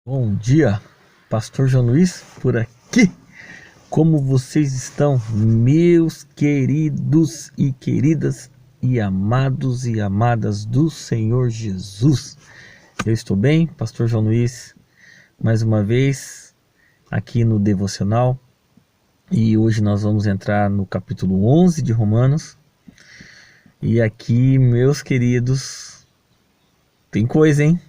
Bom dia, Pastor João Luiz por aqui. Como vocês estão, meus queridos e queridas e amados e amadas do Senhor Jesus? Eu estou bem, Pastor João Luiz, mais uma vez aqui no Devocional. E hoje nós vamos entrar no capítulo 11 de Romanos. E aqui, meus queridos, tem coisa, hein?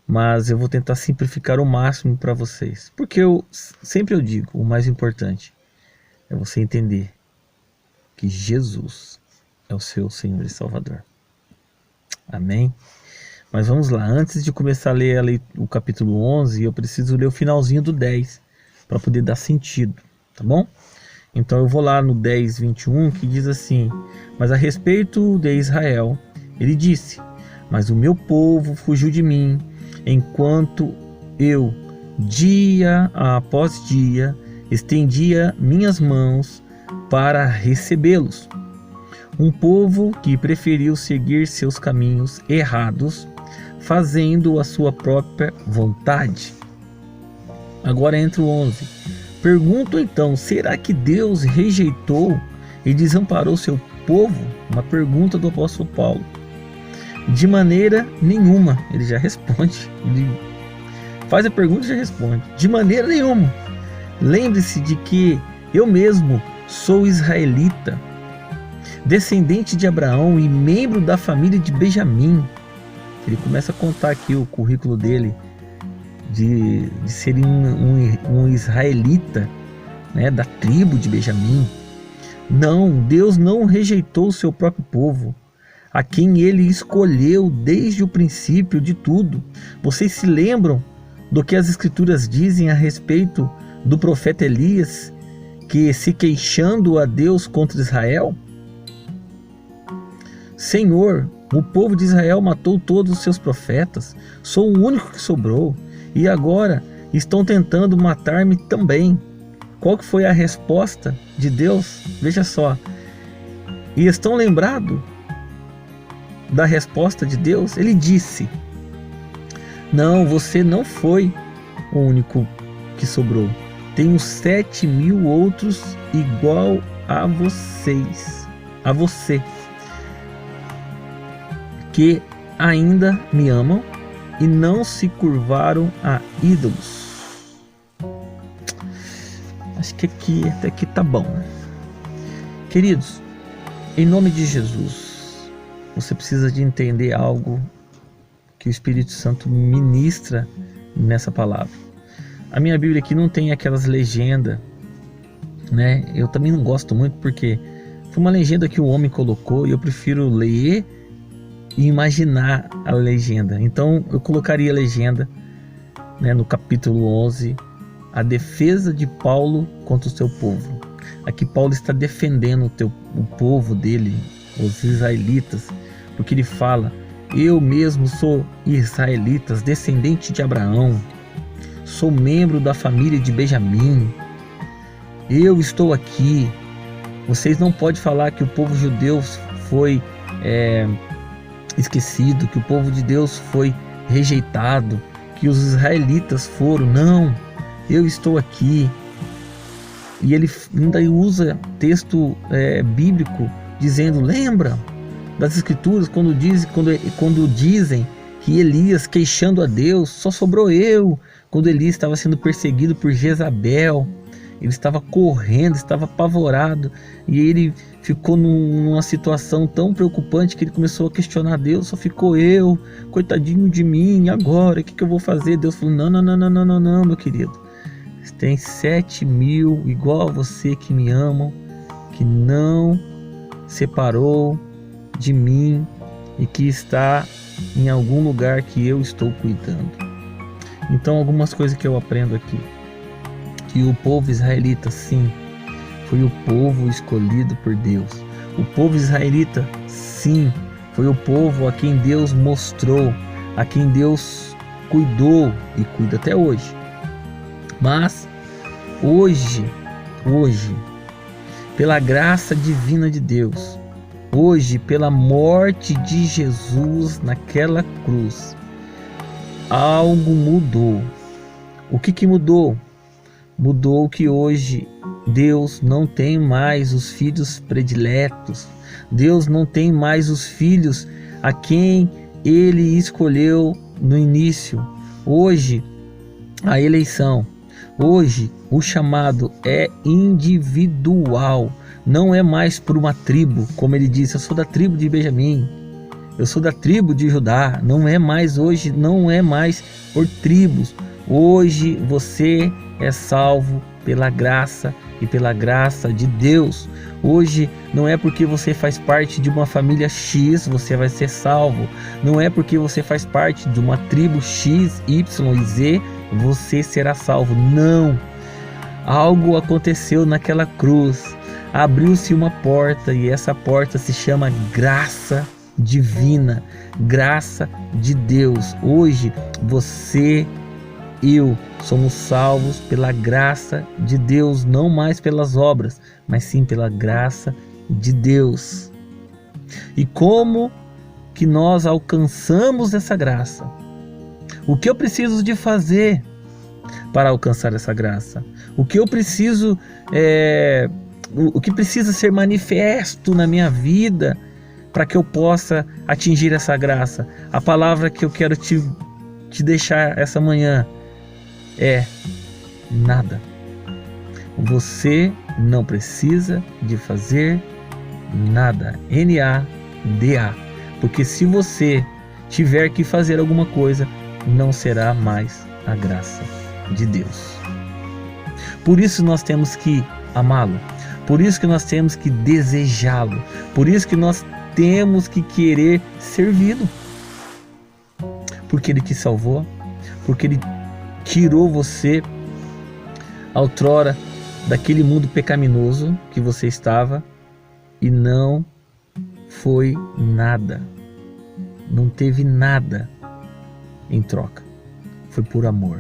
Mas eu vou tentar simplificar o máximo para vocês, porque sempre eu digo, o mais importante é você entender que Jesus é o seu Senhor e Salvador. Amém? Mas vamos lá, antes de começar a ler o capítulo 11, eu preciso ler o finalzinho do 10, para poder dar sentido, tá bom? Então eu vou lá no 10, 21, que diz assim: mas a respeito de Israel, ele disse, mas o meu povo fugiu de mim, enquanto eu, dia após dia, estendia minhas mãos para recebê-los. Um povo que preferiu seguir seus caminhos errados, fazendo a sua própria vontade. Agora entra o 11. Pergunto então, será que Deus rejeitou e desamparou seu povo? Uma pergunta do apóstolo Paulo. De maneira nenhuma, ele já responde, ele faz a pergunta e já responde, de maneira nenhuma. Lembre-se de que eu mesmo sou israelita, descendente de Abraão e membro da família de Benjamim. Ele começa a contar aqui o currículo dele, de ser um israelita, né, da tribo de Benjamim. Não, Deus não rejeitou o seu próprio povo, a quem ele escolheu desde o princípio de tudo. Vocês se lembram do que as escrituras dizem a respeito do profeta Elias, que se queixando a Deus contra Israel? Senhor, o povo de Israel matou todos os seus profetas, sou o único que sobrou, e agora estão tentando matar-me também. Qual que foi a resposta de Deus? Veja só. E estão lembrados da resposta de Deus? Ele disse: não, você não foi o único que sobrou. Tenho 7.000 outros igual a vocês, a você, que ainda me amam e não se curvaram a ídolos. Acho que até aqui tá bom. Queridos, em nome de Jesus, você precisa de entender algo que o Espírito Santo ministra nessa palavra. A minha Bíblia aqui não tem aquelas legendas, né? Eu também não gosto muito porque foi uma legenda que o homem colocou e eu prefiro ler e imaginar a legenda. Então eu colocaria a legenda, né, no capítulo 11, a defesa de Paulo contra o seu povo. Aqui Paulo está defendendo o povo dele, os israelitas, porque ele fala: eu mesmo sou israelita, descendente de Abraão, sou membro da família de Benjamim, eu estou aqui. Vocês não podem falar que o povo judeu foi esquecido, que o povo de Deus foi rejeitado, que os israelitas foram. Não, eu estou aqui. E ele ainda usa texto bíblico dizendo: lembra das escrituras quando dizem que Elias, queixando a Deus, só sobrou eu. Quando Elias estava sendo perseguido por Jezabel, ele estava correndo, estava apavorado, e ele ficou numa situação tão preocupante que ele começou a questionar Deus. Só ficou eu, coitadinho de mim, agora o que eu vou fazer? Deus falou: não, meu querido, tem 7.000 igual a você que me amam, que não separou de mim e que está em algum lugar que eu estou cuidando. Então, algumas coisas que eu aprendo aqui: que o povo israelita, sim, foi o povo escolhido por Deus. O povo israelita, sim, foi o povo a quem Deus mostrou, a quem Deus cuidou e cuida até hoje. Mas hoje, pela graça divina de Deus, hoje, pela morte de Jesus naquela cruz, algo mudou. O que mudou? Mudou que hoje Deus não tem mais os filhos prediletos. Deus não tem mais os filhos a quem Ele escolheu no início. Hoje, a eleição, hoje o chamado é individual. Não é mais por uma tribo, como ele disse, eu sou da tribo de Benjamim, eu sou da tribo de Judá. Não é mais hoje, não é mais por tribos. Hoje você é salvo pela graça e pela graça de Deus. Hoje não é porque você faz parte de uma família X você vai ser salvo. Não é porque você faz parte de uma tribo X, Y e Z você será salvo. Não. Algo aconteceu naquela cruz. Abriu-se uma porta e essa porta se chama graça divina, graça de Deus. Hoje você, eu, somos salvos pela graça de Deus, não mais pelas obras, mas sim pela graça de Deus. E como que nós alcançamos essa graça? O que eu preciso de fazer para alcançar essa graça? O que eu preciso, o que precisa ser manifesto na minha vida para que eu possa atingir essa graça? A palavra que eu quero te deixar essa manhã é nada. Você não precisa de fazer nada. N-A-D-A. Porque se você tiver que fazer alguma coisa, não será mais a graça de Deus. Por isso nós temos que amá-lo. Por isso que nós temos que desejá-lo. Por isso que nós temos que querer servi-lo. Porque Ele te salvou. Porque Ele tirou você outrora daquele mundo pecaminoso que você estava e não foi nada. Não teve nada em troca. Foi por amor.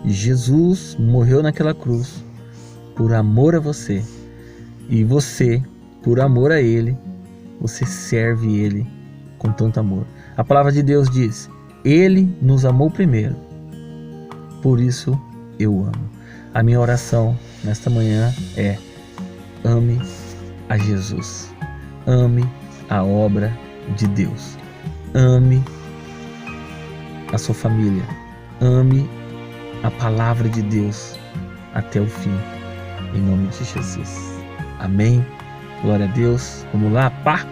E Jesus morreu naquela cruz por amor a você. E você, por amor a Ele, você serve Ele com tanto amor. A palavra de Deus diz: Ele nos amou primeiro. Por isso eu amo. A minha oração nesta manhã é: ame a Jesus. Ame a obra de Deus. Ame a sua família. Ame a palavra de Deus até o fim. Em nome de Jesus. Amém. Glória a Deus. Vamos lá. Pá.